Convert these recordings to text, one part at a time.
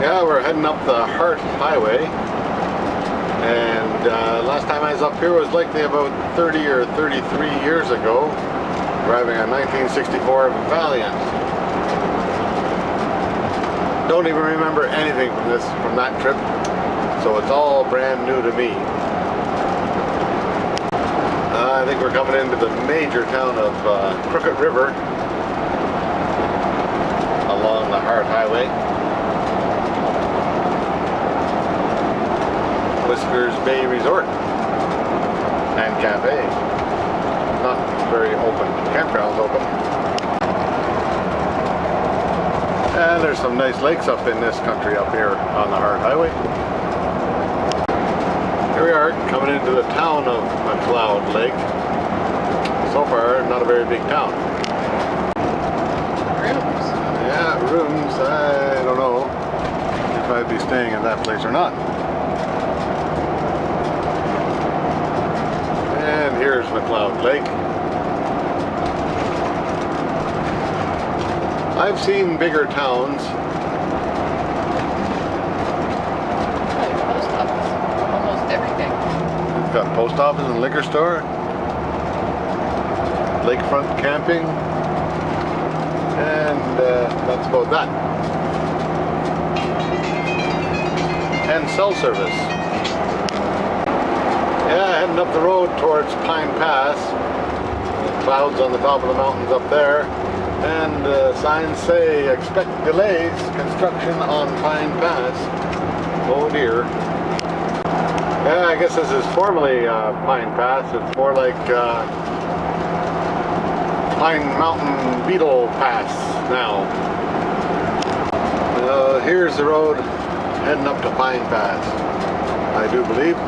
Yeah, we're heading up the Hart Highway, and last time I was up here was likely about 30 or 33 years ago, driving a 1964 Valiant. Don't even remember anything from that trip, so it's all brand new to me. I think we're coming into the major town of Crooked River along the Hart Highway. Whiskers Bay Resort and Cafe. Not very open. Campground's open. And there's some nice lakes up in this country up here on the Hart Highway. Here we are coming into the town of McLeod Lake. So far, not a very big town. Rooms. Yeah, rooms. I don't know if I'd be staying in that place or not. And here's McLeod Lake. I've seen bigger towns. Post office. Almost everything. We've got post office and liquor store. Lakefront camping. And that's about that. And cell service. Yeah, heading up the road towards Pine Pass. The clouds on the top of the mountains up there. And signs say expect delays, construction on Pine Pass. Oh dear. Yeah, I guess this is formerly Pine Pass. It's more like Pine Mountain Beetle Pass now. Here's the road heading up to Pine Pass, I do believe.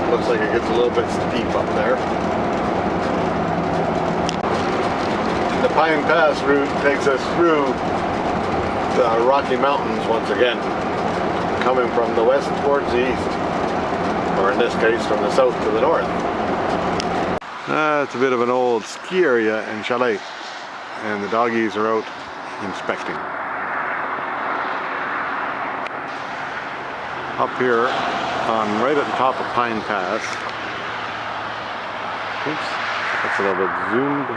Looks like it gets a little bit steep up there. The Pine Pass route takes us through the Rocky Mountains once again, coming from the west towards the east, or in this case from the south to the north. It's a bit of an old ski area and chalet, and the doggies are out inspecting. Up here, right at the top of Pine Pass. Oops, that's a little bit zoomed.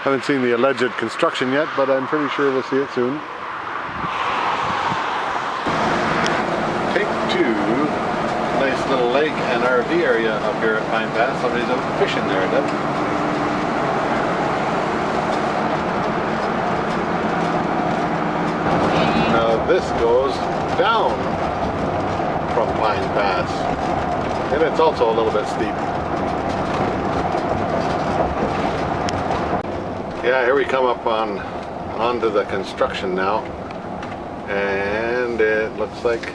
Haven't seen the alleged construction yet, but I'm pretty sure we'll see it soon. Take two. Nice little lake and RV area up here at Pine Pass. Somebody's out fishing there, I bet. Now this goes down from Pine Pass, and it's also a little bit steep. Yeah, here we come up onto the construction now, and it looks like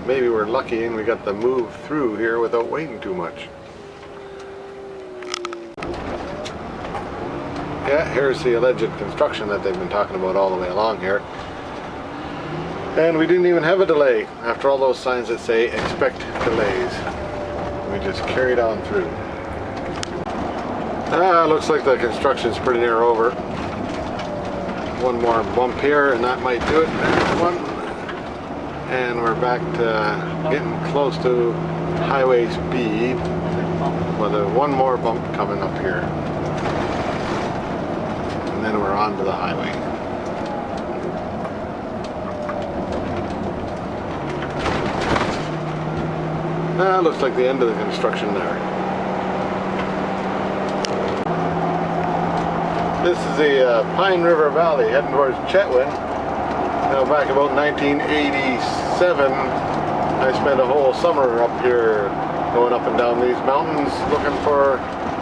maybe we're lucky and we got the move through here without waiting too much. Yeah, here's the alleged construction that they've been talking about all the way along here. And we didn't even have a delay after all those signs that say expect delays. We just carried on through. Looks like the construction's pretty near over. One more bump here and that might do it. There's one. And we're back to getting close to highway speed. Well, there's one more bump coming up here. And then we're on to the highway. Looks like the end of the construction there. This is the Pine River Valley heading towards Chetwynd. Now back about 1987, I spent a whole summer up here going up and down these mountains looking for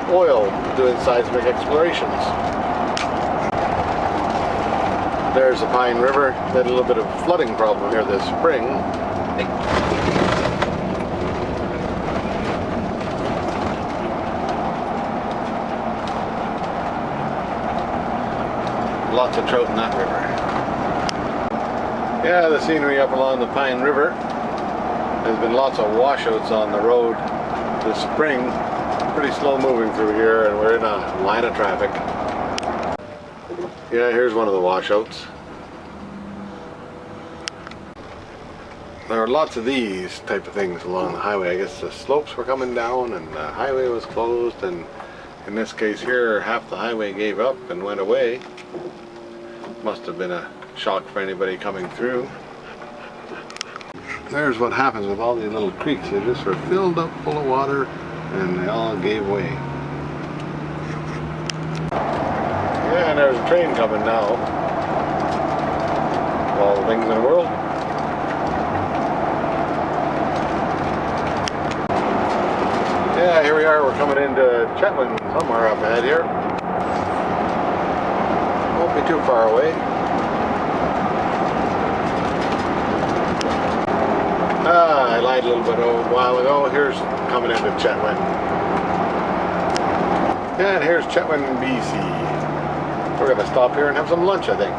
oil, doing seismic explorations. There's the Pine River. They had a little bit of flooding problem here this spring. Lots of trout in that river. Yeah, the scenery up along the Pine River. There's been lots of washouts on the road this spring. pretty slow moving through here, and we're in a line of traffic. Yeah, here's one of the washouts. There are lots of these type of things along the highway. I guess the slopes were coming down and the highway was closed, and in this case here, half the highway gave up and went away. Must have been a shock for anybody coming through. There's what happens with all these little creeks. They just were filled up full of water and they all gave way. Yeah, and there's a train coming now. Of all the things in the world. Yeah, here we are. We're coming into Chetwynd somewhere up ahead here. Won't be too far away. I lied a little bit a while ago. Here's coming into Chetwynd. Yeah, and here's Chetwynd, BC. We're going to stop here and have some lunch, I think.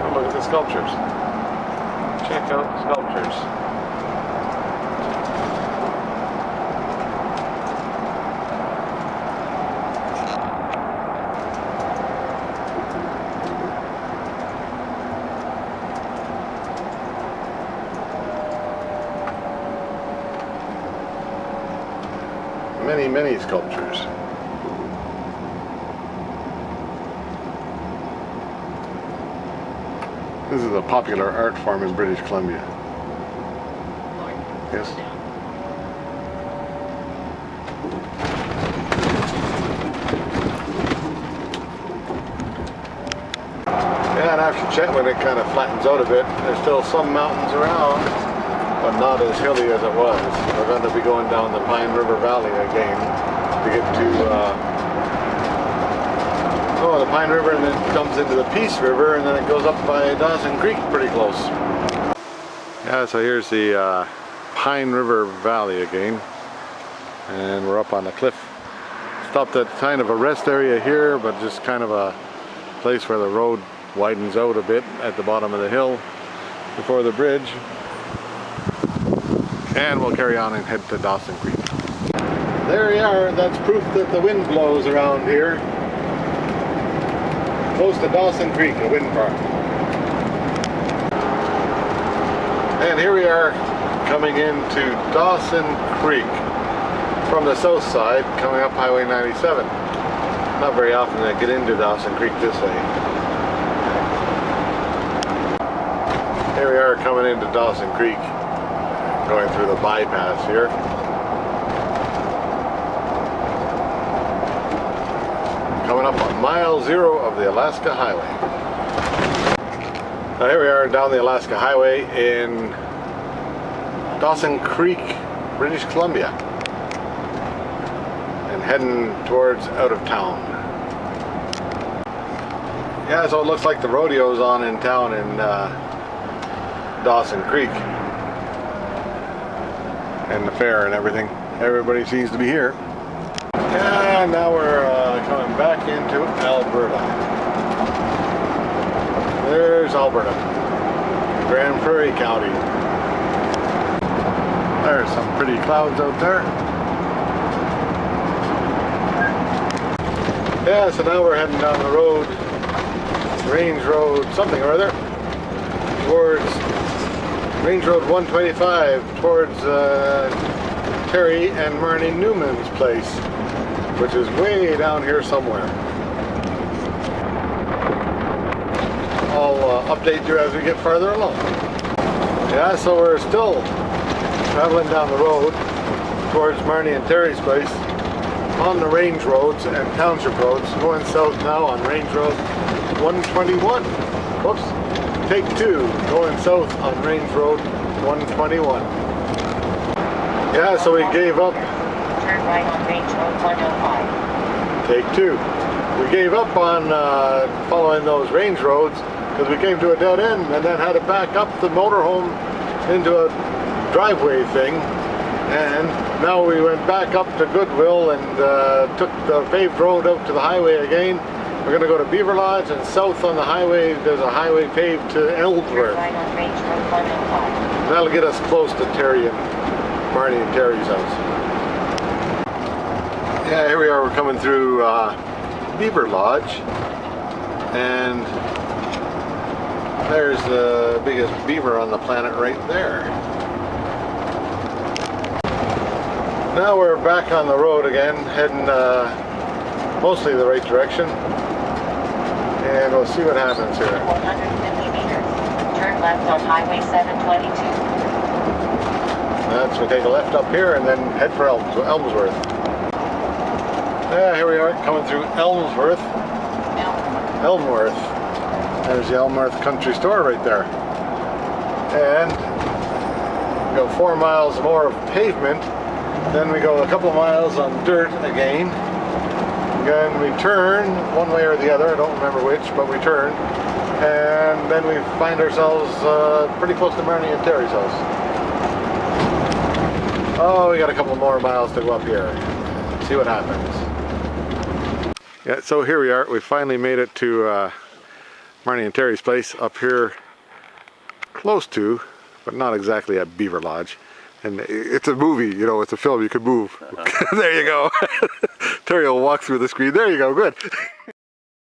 Oh, look at the sculptures. Check out the sculptures. Many sculptures. This is a popular art form in British Columbia. Yes. Yeah, and after Chetwynd it kind of flattens out a bit. There's still some mountains around, but not as hilly as it was. We're going to be going down the Pine River Valley again to get to the Pine River, and then it comes into the Peace River, and then it goes up by Dawson Creek pretty close. Yeah, so here's the Pine River Valley again, and we're up on the cliff. Stopped at kind of a rest area here, but just kind of a place where the road widens out a bit at the bottom of the hill before the bridge. And we'll carry on and head to Dawson Creek. There we are. That's proof that the wind blows around here. Close to Dawson Creek, a wind farm. And here we are coming into Dawson Creek from the south side, coming up Highway 97. Not very often I get into Dawson Creek this way. Here we are coming into Dawson Creek, going through the bypass here. Coming up on mile 0 of the Alaska Highway. Now here we are down the Alaska Highway in Dawson Creek, British Columbia, and heading towards out of town. Yeah, so it looks like the rodeo's on in town in Dawson Creek, and the fair and everything. Everybody seems to be here. And now we're coming back into Alberta. There's Alberta, Grand Prairie County. There's some pretty clouds out there. Yeah, so now we're heading down the road, Range Road something or other, towards Range Road 125, towards Terry and Marnie Newman's place, which is way down here somewhere. I'll update you as we get farther along. Yeah, so we're still traveling down the road towards Marnie and Terry's place on the range roads and township roads, going south now on Range Road 121. Whoops, take 2, going south on Range Road 121. Yeah, so we gave up. Turn right on Range Road 105. Take 2. We gave up on following those range roads because we came to a dead end and then had to back up the motorhome into a driveway thing, and now we went back up to Goodwill and took the paved road out to the highway again. We're going to go to Beaver Lodge, and south on the highway there's a highway paved to Ellsworth. Right on Range Road 105. That'll get us close to Terry and Marnie and Terry's house. Yeah, here we are, we're coming through Beaver Lodge, and there's the biggest beaver on the planet right there. Now we're back on the road again, heading mostly the right direction, and we'll see what happens here. 150 meters. Turn left on Highway 722. We'll take a left up here and then head for Elmsworth. Yeah, here we are coming through Elmsworth. Elmworth. There's the Elmworth Country Store right there. And we go 4 miles more of pavement. Then we go a couple of miles on dirt again. Then we turn one way or the other, I don't remember which, but we turn. And then we find ourselves pretty close to Marnie and Terry's house. Oh, we got a couple more miles to go up here. See what happens. Yeah, so here we are. We finally made it to Marnie and Terry's place up here, close to, but not exactly at Beaver Lodge. And it's a movie, you know, it's a film, you could move. There you go. Terry will walk through the screen. There you go, good.